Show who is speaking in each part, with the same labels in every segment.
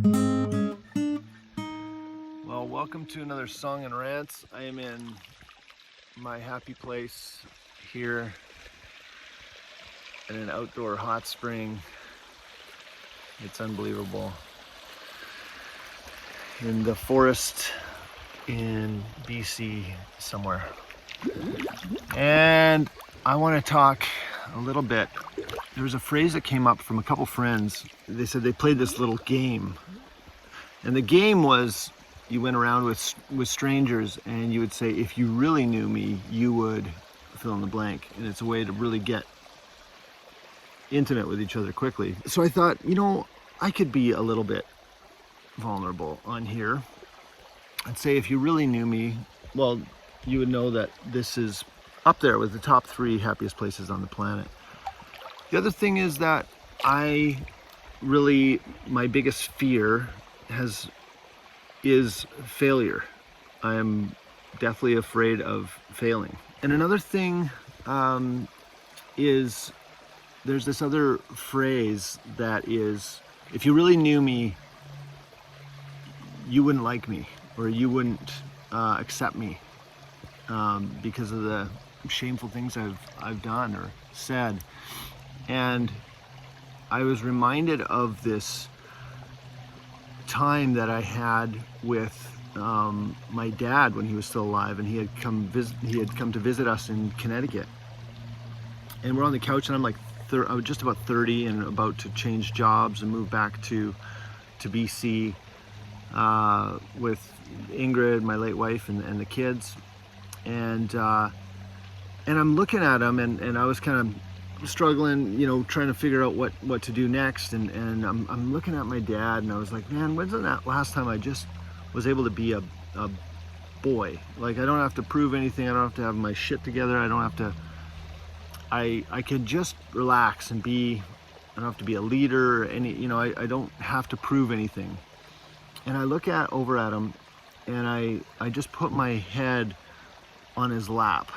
Speaker 1: Well, welcome to another song and rants. I am in my happy place here at an outdoor hot spring. It's unbelievable. In the forest in BC somewhere. And I want to talk a little bit. There was a phrase that came up from a couple friends. They said they played this little game. And the game was, you went around with strangers and you would say, if you really knew me, you would fill in the blank. And it's a way to really get intimate with each other quickly. So I thought, I could be a little bit vulnerable on here. I'd say if you really knew me, well, you would know that this is up there with the top 3 happiest places on the planet. The other thing is that my biggest fear is failure. I am deathly afraid of failing. And another thing is there's this other phrase that is, if you really knew me, you wouldn't like me, or you wouldn't accept me because of the shameful things I've done or said. And I was reminded of this time that I had with my dad when he was still alive, and he had come to visit us in Connecticut. And we're on the couch, and I'm like, I was just about 30 and about to change jobs and move back to BC with Ingrid, my late wife, and the kids. And I'm looking at him, and I was kind of struggling, trying to figure out what to do next. And I'm looking at my dad, and I was like, man, when's that last time I just was able to be a boy? Like, I don't have to prove anything. I don't have to have my shit together. I don't have to, I could just relax and I don't have to be a leader or I don't have to prove anything. And I look over at him, and I just put my head on his lap,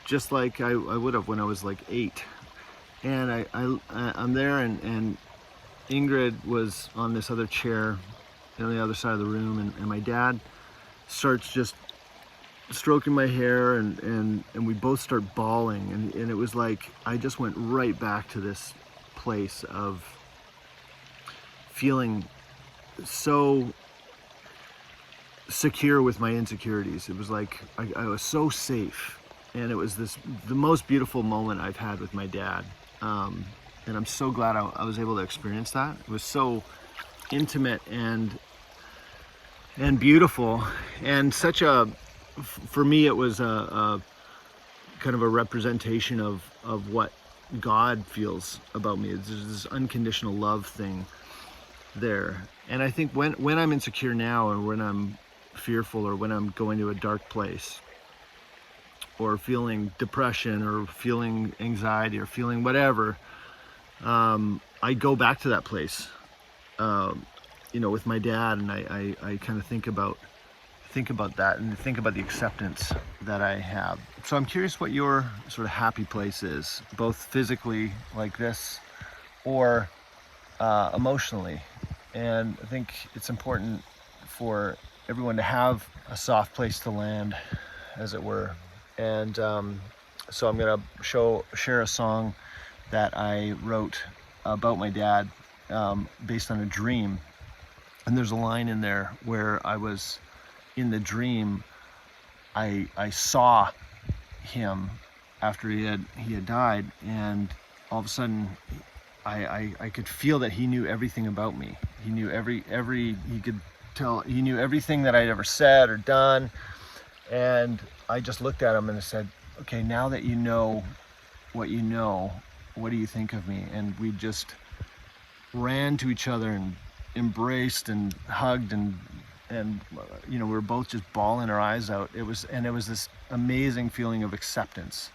Speaker 1: just like I would have when I was like 8. And I'm there, and Ingrid was on this other chair on the other side of the room, and my dad starts just stroking my hair, and we both start bawling, and it was like I just went right back to this place of feeling so secure with my insecurities. It was like I was so safe. And it was the most beautiful moment I've had with my dad. And I'm so glad I was able to experience that. It was so intimate and beautiful. And for me, it was a kind of a representation of what God feels about me. There's this unconditional love thing there. And I think when I'm insecure now, or when I'm fearful, or when I'm going to a dark place, or feeling depression, or feeling anxiety, or feeling whatever, I go back to that place, with my dad, and I kind of think about that, and think about the acceptance that I have. So I'm curious what your sort of happy place is, both physically like this, or emotionally. And I think it's important for everyone to have a soft place to land, as it were. And so I'm gonna share a song that I wrote about my dad, based on a dream. And there's a line in there where I was in the dream. I saw him after he had died, and all of a sudden I could feel that he knew everything about me. He knew he knew everything that I'd ever said or done. And I just looked at him and I said, okay, now that you know, what do you think of me? And we just ran to each other and embraced and hugged, and we were both just bawling our eyes out. It was this amazing feeling of acceptance.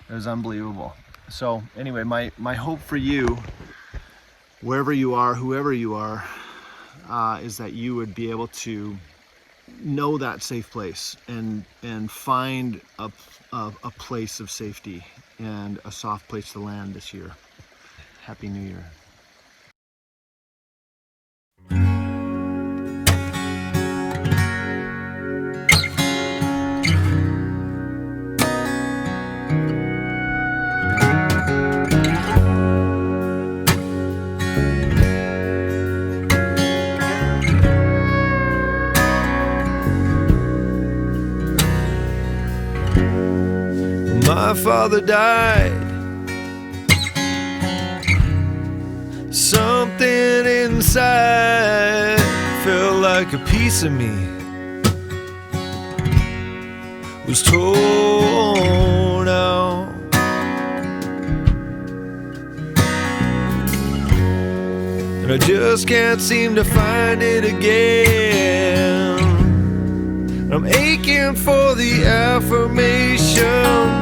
Speaker 1: It was unbelievable. So anyway, my hope for you, wherever you are, whoever you are, is that you would be able to know that safe place and find a place of safety and a soft place to land this year. Happy New Year. father died, something inside felt like a piece of me was torn out. And I just can't seem to find it again. I'm aching for the affirmation,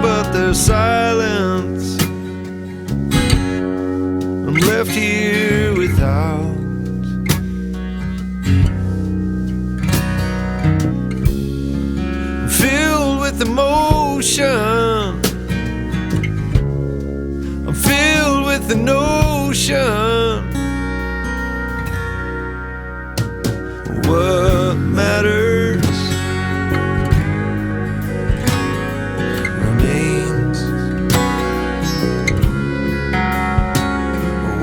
Speaker 1: but there's silence. I'm left here without. I'm filled with emotion. I'm filled with the notion. What matters remains.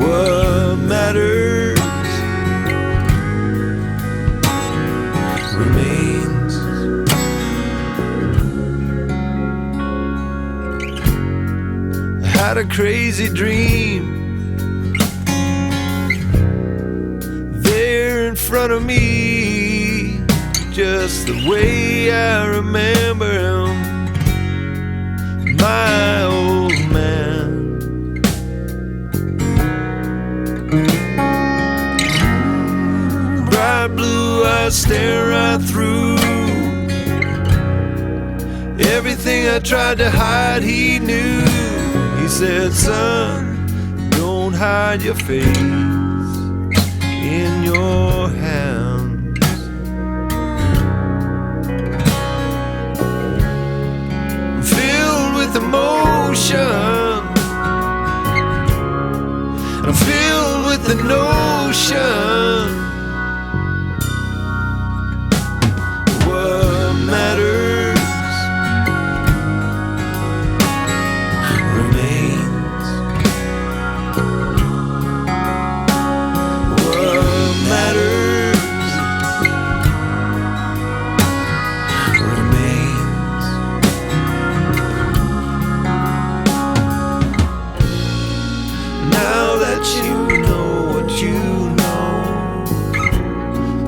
Speaker 1: What matters remains. I had a crazy dream there in front of me, just the way I remember him, my old man. Bright blue eyes stare right through everything I tried to hide. He knew. He said, son, don't hide your face in your hands. I'm filled with emotion. I'm filled with the notion. What matters remains. What matters remains. Now that you know what you know,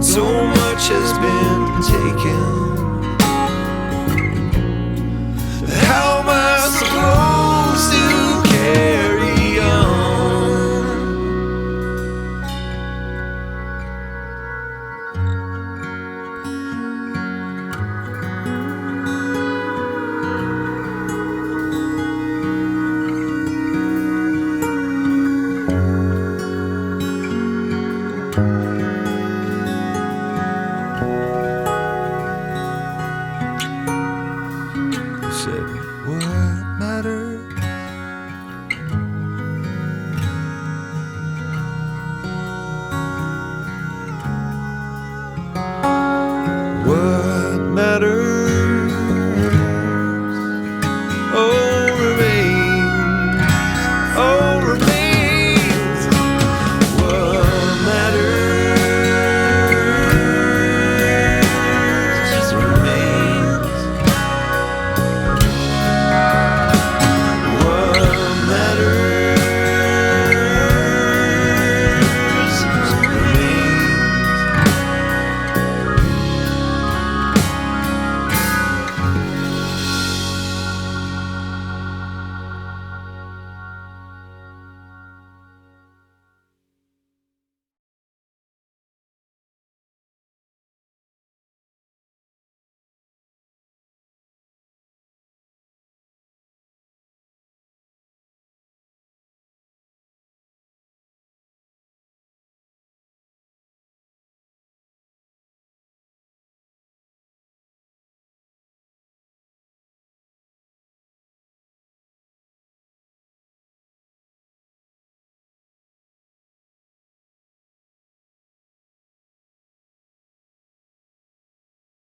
Speaker 1: so much has been taken.